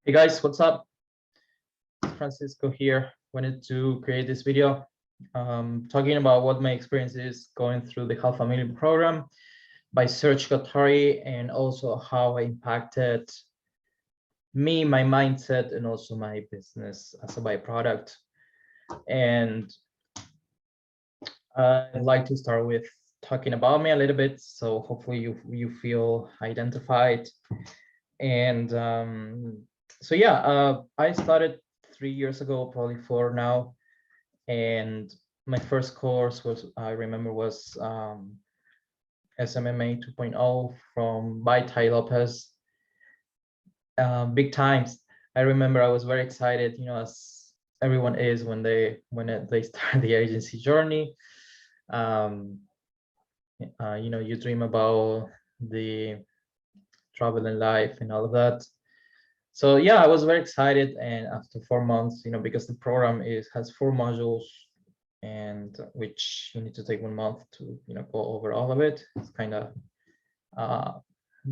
Hey guys, what's up? Francisco here. Wanted to create this video talking about what my experience is going through the Half a Million program by Serge Gatari, and also how I impacted me, my mindset, and also my business as a byproduct. And I'd like to start with talking about me a little bit, so hopefully you feel identified. And so yeah, I started 3 years ago, probably 4 now, and my first course I remember was SMMA 2.0 from by Tai Lopez. Big times. I remember I was very excited, as everyone is when they start the agency journey. You dream about the travel and life and all of that. So yeah, I was very excited, and after 4 months, because the program has 4 modules, and which you need to take 1 month to go over all of it. It's kind of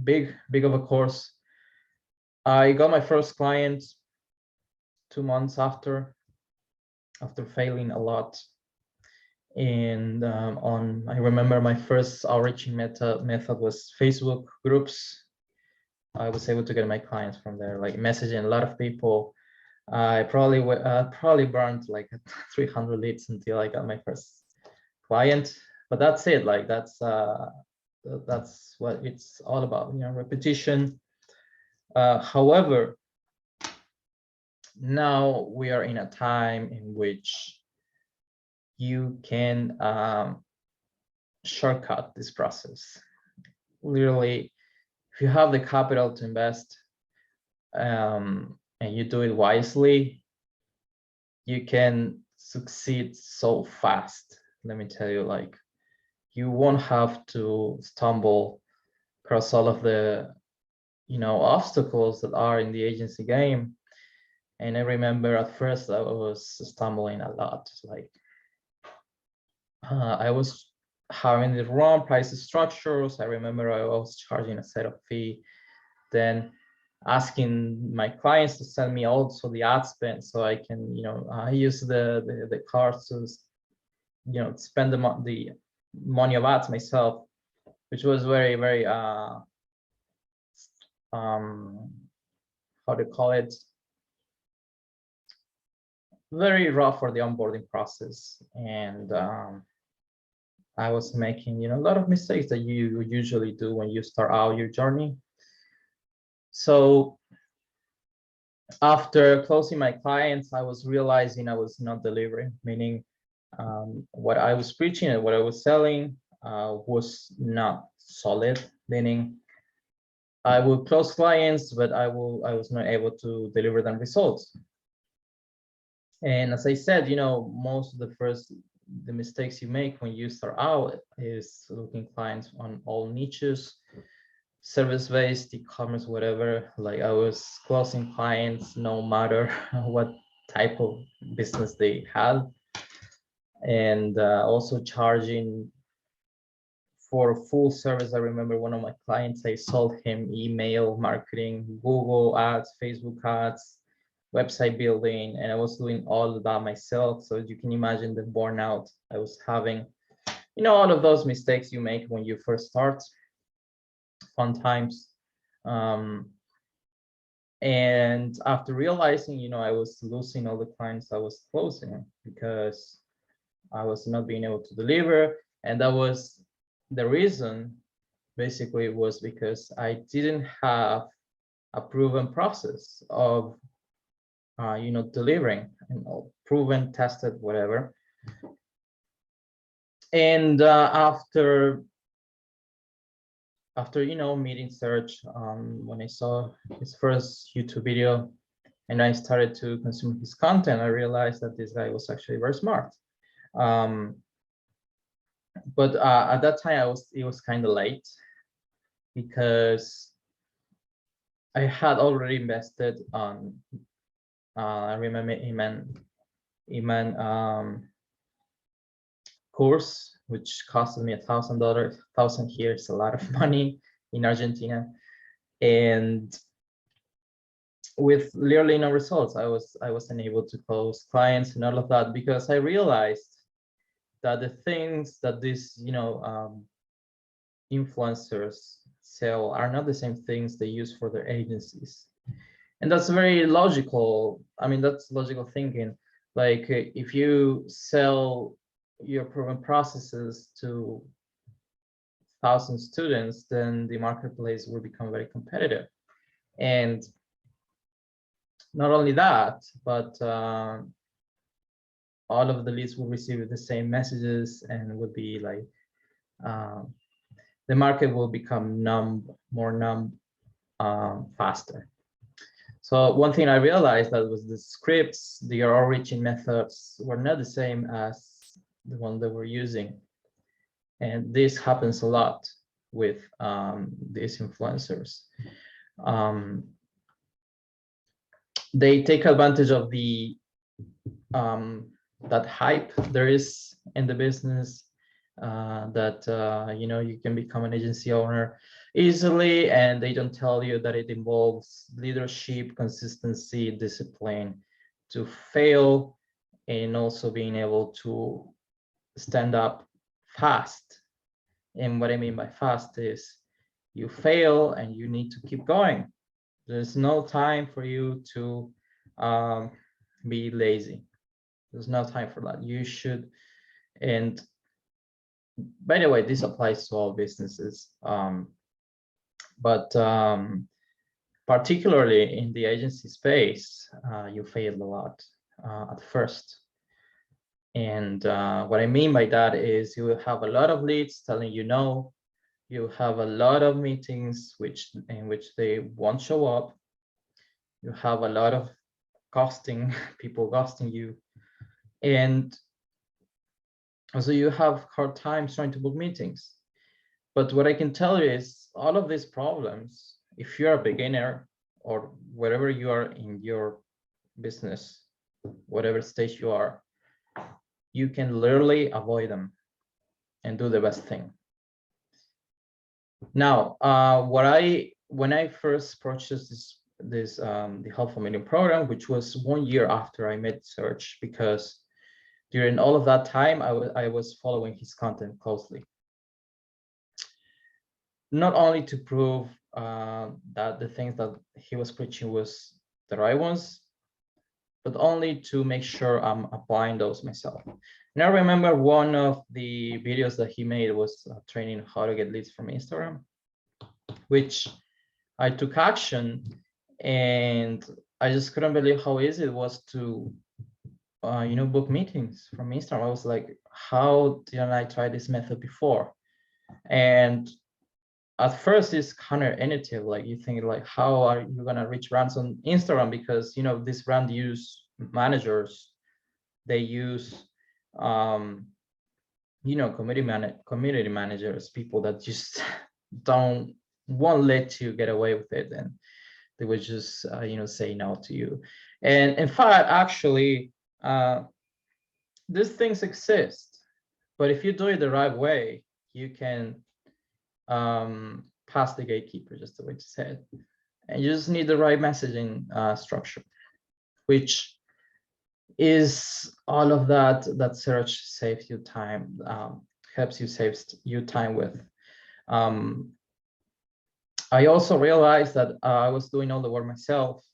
big of a course. I got my first client 2 months after failing a lot. And I remember my first outreaching method was Facebook groups. I was able to get my clients from there, like messaging a lot of people. I probably burned like 300 leads until I got my first client. But that's it. Like that's what it's all about, repetition. However, now we are in a time in which you can shortcut this process. Literally, if you have the capital to invest and you do it wisely, you can succeed so fast. Let me tell you, like, you won't have to stumble across all of the obstacles that are in the agency game. And I remember at first I was stumbling a lot. Like I was having the wrong price structures. I remember I was charging a setup fee, then asking my clients to send me also the ad spend, so I can I use the cards to spend the money of ads myself, which was very how to call it, very rough for the onboarding process. And I was making a lot of mistakes that you usually do when you start out your journey. So after closing my clients, I was realizing I was not delivering, meaning what I was preaching and what I was selling was not solid, meaning I would close clients, but I was not able to deliver them results. And as I said, most of the mistakes you make when you start out is looking clients on all niches, service-based, e-commerce, whatever. Like I was closing clients no matter what type of business they had, and also charging for full service. I remember one of my clients, I sold him email marketing, Google ads, Facebook ads, website building, and I was doing all of that myself. So you can imagine the burnout I was having. All of those mistakes you make when you first start. Fun times. And after realizing, I was losing all the clients I was closing because I was not being able to deliver, and that was the reason. Basically, it was because I didn't have a proven process of delivering, proven, tested, whatever. And after meeting Serge, when I saw his first YouTube video and I started to consume his content, I realized that this guy was actually very smart. But at that time, it was kind of late, because I had already invested on I remember Iman course, which costed me $1,000. 1,000 here is a lot of money in Argentina. And with literally no results. I wasn't able to close clients and all of that, because I realized that the things that these influencers sell are not the same things they use for their agencies. And that's very logical. I mean, that's logical thinking. Like if you sell your proven processes to 1,000 students, then the marketplace will become very competitive. And not only that, but all of the leads will receive the same messages, and will be like the market will become more numb faster. So one thing I realized that was the scripts, the origin methods were not the same as the one that we're using. And this happens a lot with these influencers. They take advantage of the that hype there is in the business, that you can become an agency owner easily, and they don't tell you that it involves leadership, consistency, discipline to fail, and also being able to stand up fast. And what I mean by fast is you fail and you need to keep going. There's no time for you to be lazy. There's no time for that. You should. And by the way, this applies to all businesses, but particularly in the agency space, you fail a lot at first. And what I mean by that is you will have a lot of leads telling you no. You have a lot of meetings in which they won't show up. You have a lot of ghosting, people ghosting you. And so you have hard times trying to book meetings. But what I can tell you is all of these problems, if you're a beginner or wherever you are in your business, whatever stage you are, you can literally avoid them and do the best thing. Now, when I first purchased the $500,000 program, which was 1 year after I met Serge, because during all of that time, I was following his content closely. Not only to prove that the things that he was preaching was the right ones, but only to make sure I'm applying those myself. And I remember one of the videos that he made was training how to get leads from Instagram, which I took action, and I just couldn't believe how easy it was to book meetings from Instagram. I was like, how didn't I try this method before? And at first it's counterintuitive. Like you think like, how are you gonna reach brands on Instagram? Because this brand use managers, they use community managers, people that just won't let you get away with it, and they would just say no to you. And in fact, actually, these things exist, but if you do it the right way, you can pass the gatekeeper, just the way to say it. And you just need the right messaging structure, which is all of that Serge saves you time, helps you save you time with. I also realized that I was doing all the work myself,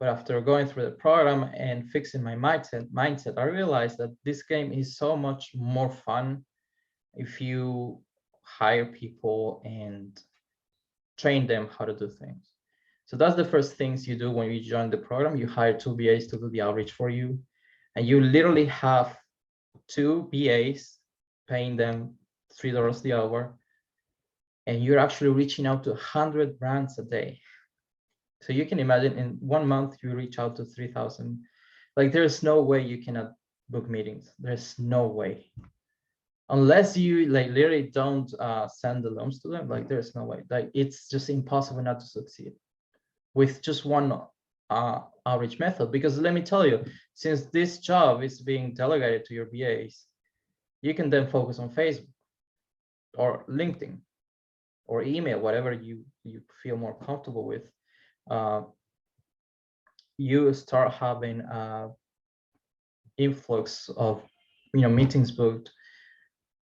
but after going through the program and fixing my mindset, I realized that this game is so much more fun if you hire people and train them how to do things. So that's the first things you do when you join the program. You hire 2 BAs to do the outreach for you, and you literally have 2 BAs paying them $3 the hour, and you're actually reaching out to 100 brands a day. So you can imagine in 1 month you reach out to 3,000. Like there's no way you cannot book meetings. There's no way, unless you like literally don't send the loans to them. Like there's no way. Like it's just impossible not to succeed with just one outreach method. Because let me tell you, since this job is being delegated to your BAs, you can then focus on Facebook or LinkedIn or email, whatever you feel more comfortable with. you start having influx of meetings booked,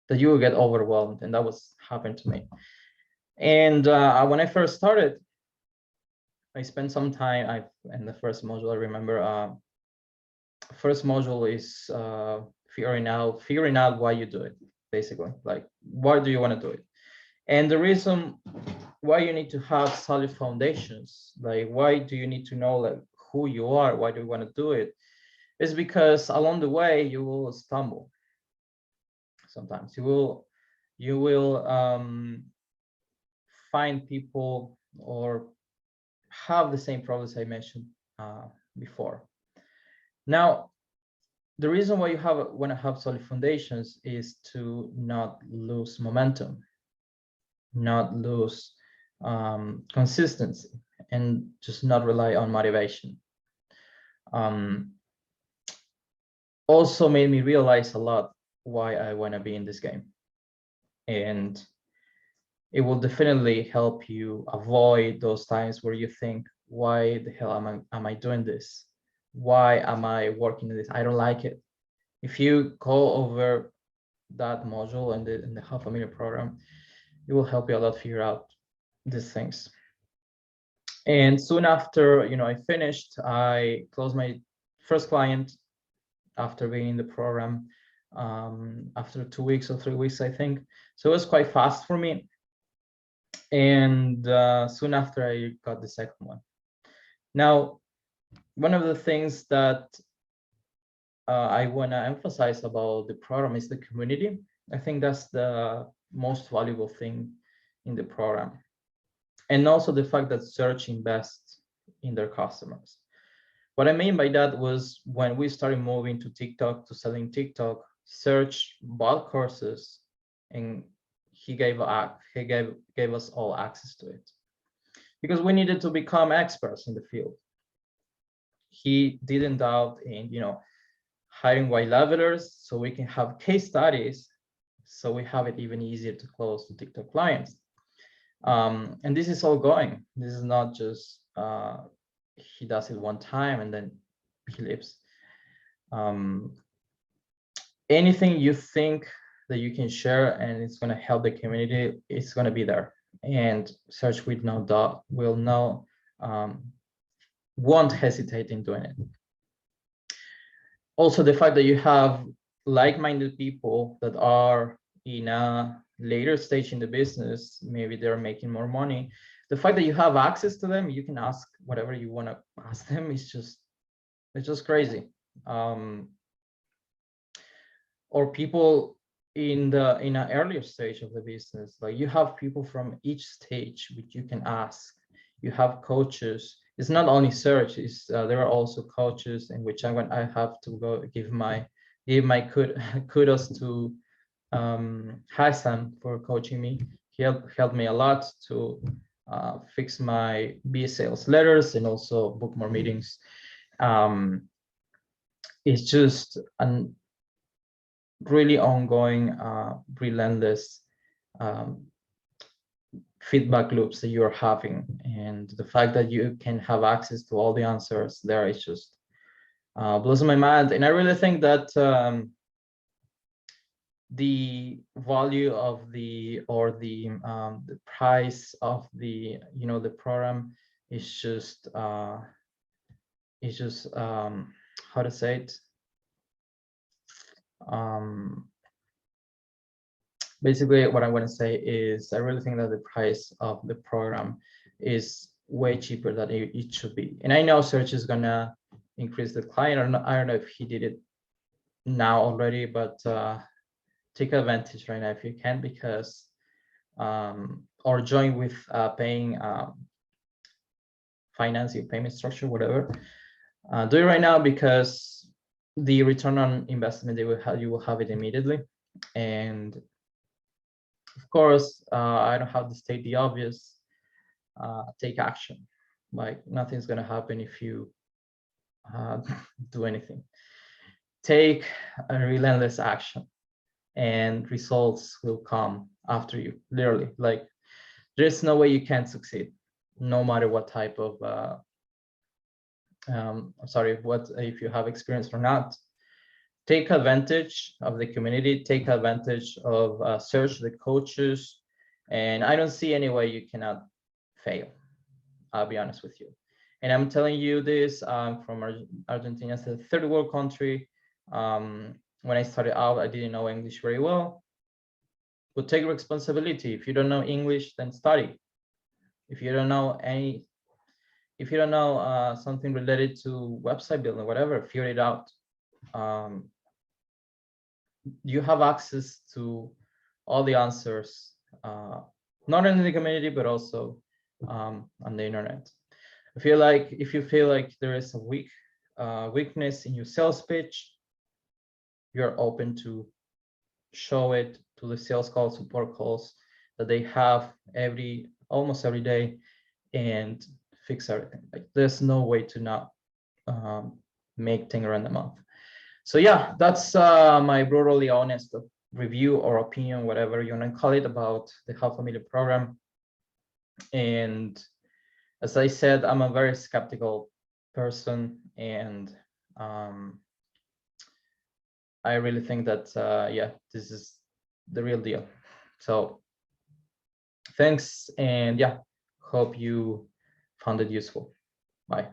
that you will get overwhelmed, and that was happened to me. And when I first started, I spent some time. In the first module, I remember first module is figuring out why you do it, basically, like why do you want to do it. And the reason why you need to have solid foundations, like why do you need to know like who you are, why do you want to do it, is because along the way you will stumble. Sometimes you will find people or have the same problems I mentioned before. Now, the reason why you want to have solid foundations is to not lose momentum, not lose consistency, and just not rely on motivation. Also made me realize a lot why I want to be in this game. And it will definitely help you avoid those times where you think, why the hell am I doing this? Why am I working in this? I don't like it. If you go over that module and the $500,000 program, it will help you a lot figure out these things. And soon after, I finished, I closed my first client after being in the program, after 2 weeks or 3 weeks, I think. So it was quite fast for me. And soon after, I got the second one. Now, one of the things that I want to emphasize about the program is the community. I think that's the most valuable thing in the program. And also the fact that Serge invests in their customers. What I mean by that was when we started moving to TikTok, to selling TikTok, Serge bought courses and he gave us all access to it, because we needed to become experts in the field. He didn't doubt in hiring white levelers so we can have case studies, so we have it even easier to close the TikTok clients. And this is all going. This is not just he does it one time and then he leaves. Anything you think that you can share and it's going to help the community, it's going to be there. And Serge with no doubt will know, won't hesitate in doing it. Also, the fact that you have like-minded people that are in a later stage in the business, maybe they're making more money. The fact that you have access to them, you can ask whatever you want to ask them. It's just crazy. Or people in an earlier stage of the business, like you have people from each stage which you can ask. You have coaches. It's not only Serge. There are also coaches in which I have to go give my kudos to Hassan for coaching me. He helped me a lot to fix my B-sales letters and also book more meetings. It's just an really ongoing, relentless feedback loops that you're having, and the fact that you can have access to all the answers there is just blows my mind. And I really think that the value of the price of the program is just how to say it, basically what I want to say is I really think that the price of the program is way cheaper than it should be. And I know Serge is gonna increase the client. I don't know if he did it now already, but take advantage right now if you can, because or join with paying financing payment structure, whatever. Do it right now, because the return on investment you will have it immediately. And of course, I don't have to state the obvious. Take action. Like nothing's gonna happen if you do anything. Take a relentless action, and results will come after you. Literally, like there's no way you can't succeed, no matter what type of I'm sorry, what if you have experience or not. Take advantage of the community, take advantage of Serge, the coaches, and I don't see any way you cannot fail. I'll be honest with you. And I'm telling you this from Argentina. It's a third world country. When I started out, I didn't know English very well. But take responsibility. If you don't know English, then study. If you don't know something related to website building, whatever, figure it out. You have access to all the answers, not in the community, but also on the internet. If you feel like there is a weakness in your sales pitch, you're open to show it to the sales calls, support calls that they have almost every day, and fix everything. Like, there's no way to not make 10 grand a month. So yeah, that's my brutally honest review or opinion, whatever you want to call it, about the Half a Million program. And as I said, I'm a very skeptical person, and I really think that yeah, this is the real deal. So thanks, and yeah, hope you found it useful. Bye.